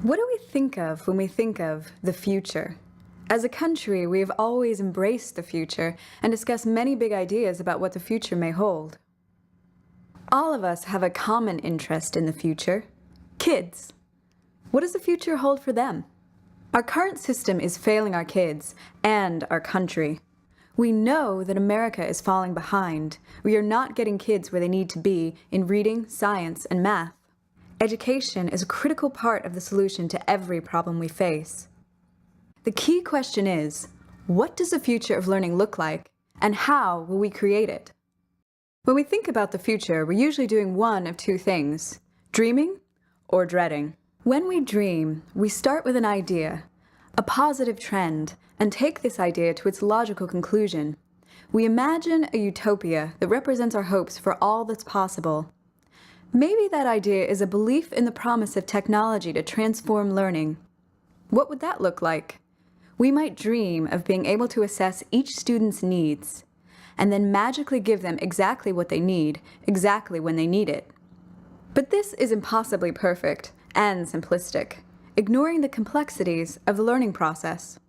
What do we think of when we think of the future? As a country, we have always embraced the future and discussed many big ideas about what the future may hold. All of us have a common interest in the future: kids. What does the future hold for them? Our current system is failing our kids and our country. We know that America is falling behind. We are not getting kids where they need to be in reading, science, and math. Education is a critical part of the solution to every problem we face. The key question is, what does the future of learning look like, and how will we create it? When we think about the future, we're usually doing one of two things: dreaming or dreading. When we dream, we start with an idea, a positive trend, and take this idea to its logical conclusion. We imagine a utopia that represents our hopes for all that's possible. Maybe that idea is a belief in the promise of technology to transform learning. What would that look like? We might dream of being able to assess each student's needs, and then magically give them exactly what they need, exactly when they need it. But this is impossibly perfect and simplistic, ignoring the complexities of the learning process.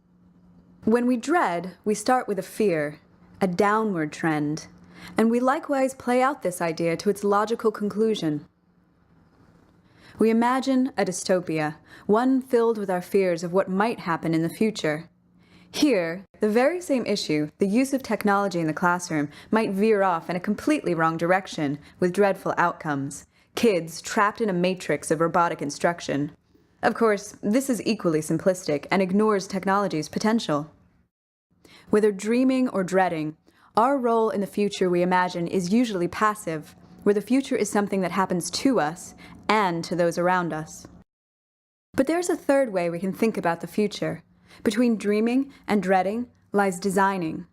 When we dread, we start with a fear, a downward trend, and we likewise play out this idea to its logical conclusion. We imagine a dystopia, one filled with our fears of what might happen in the future. Here, the very same issue, the use of technology in the classroom, might veer off in a completely wrong direction with dreadful outcomes. Kids trapped in a matrix of robotic instruction. Of course, this is equally simplistic and ignores technology's potential. Whether dreaming or dreading, our role in the future we imagine is usually passive, where the future is something that happens to us and to those around us. But there's a third way we can think about the future. Between dreaming and dreading lies designing.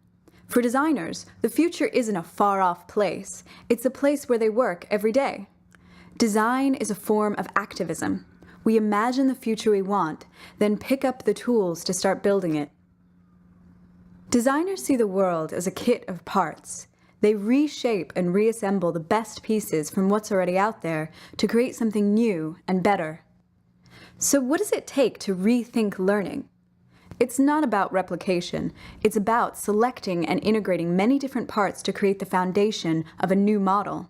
For designers, the future isn't a far-off place. It's a place where they work every day. Design is a form of activism. We imagine the future we want, then pick up the tools to start building it. Designers see the world as a kit of parts. They reshape and reassemble the best pieces from what's already out there to create something new and better. So what does it take to rethink learning? It's not about replication. It's about selecting and integrating many different parts to create the foundation of a new model.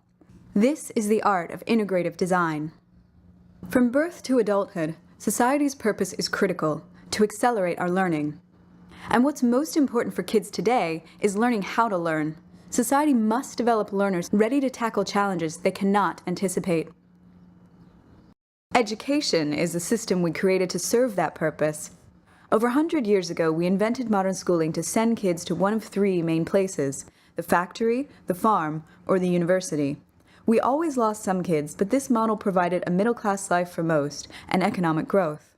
This is the art of integrative design. From birth to adulthood, society's purpose is critical: to accelerate our learning. And what's most important for kids today is learning how to learn. Society must develop learners ready to tackle challenges they cannot anticipate. Education is a system we created to serve that purpose. Over 100 years ago, we invented modern schooling to send kids to one of three main places: the factory, the farm, or the university. We always lost some kids, but this model provided a middle-class life for most and economic growth.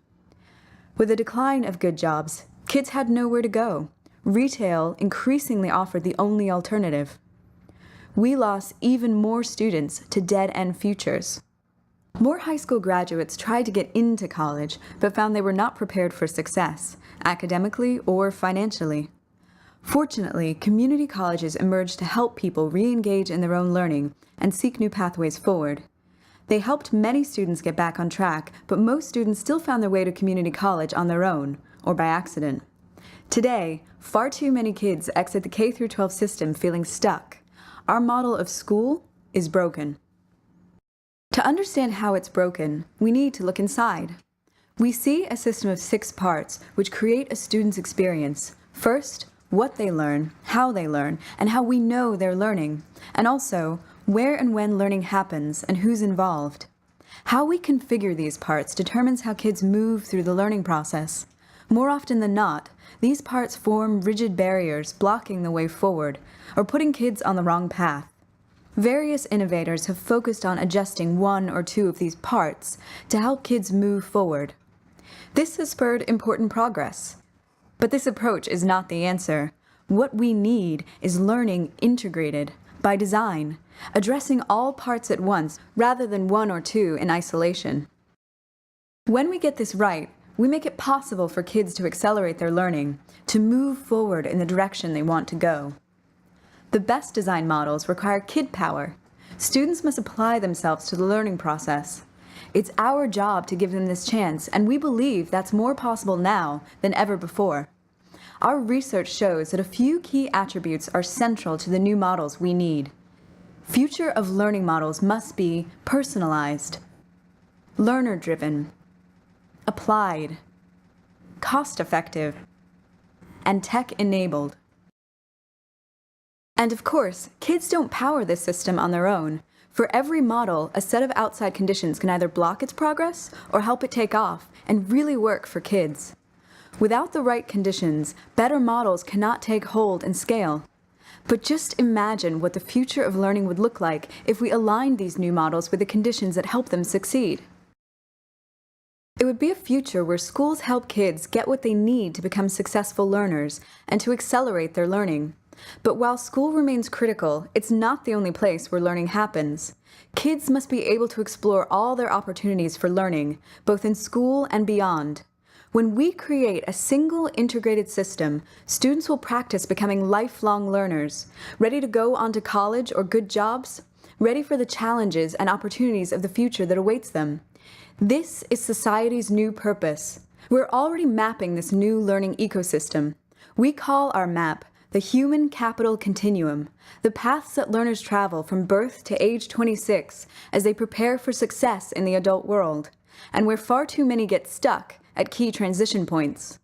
With the decline of good jobs, kids had nowhere to go. Retail increasingly offered the only alternative. We lost even more students to dead-end futures. More high school graduates tried to get into college, but found they were not prepared for success, academically or financially. Fortunately, community colleges emerged to help people re-engage in their own learning and seek new pathways forward. They helped many students get back on track, but most students still found their way to community college on their own, or by accident. Today, far too many kids exit the K-12 system feeling stuck. Our model of school is broken. To understand how it's broken, we need to look inside. We see a system of 6 parts which create a student's experience. First, what they learn, how they learn, and how we know they're learning, and also where and when learning happens and who's involved. How we configure these parts determines how kids move through the learning process. More often than not, these parts form rigid barriers blocking the way forward or putting kids on the wrong path. Various innovators have focused on adjusting one or two of these parts to help kids move forward. This has spurred important progress. But this approach is not the answer. What we need is learning integrated, by design, addressing all parts at once rather than one or two in isolation. When we get this right, we make it possible for kids to accelerate their learning, to move forward in the direction they want to go. The best design models require kid power. Students must apply themselves to the learning process. It's our job to give them this chance, and we believe that's more possible now than ever before. Our research shows that a few key attributes are central to the new models we need. Future of learning models must be personalized, learner-driven, applied, cost-effective, and tech-enabled. And of course, kids don't power this system on their own. For every model, a set of outside conditions can either block its progress or help it take off and really work for kids. Without the right conditions, better models cannot take hold and scale. But just imagine what the future of learning would look like if we aligned these new models with the conditions that help them succeed. It would be a future where schools help kids get what they need to become successful learners and to accelerate their learning. But while school remains critical, it's not the only place where learning happens. Kids must be able to explore all their opportunities for learning, both in school and beyond. When we create a single integrated system, students will practice becoming lifelong learners, ready to go on to college or good jobs, ready for the challenges and opportunities of the future that awaits them. This is society's new purpose. We're already mapping this new learning ecosystem. We call our map the Human Capital Continuum, the paths that learners travel from birth to age 26 as they prepare for success in the adult world, and where far too many get stuck at key transition points.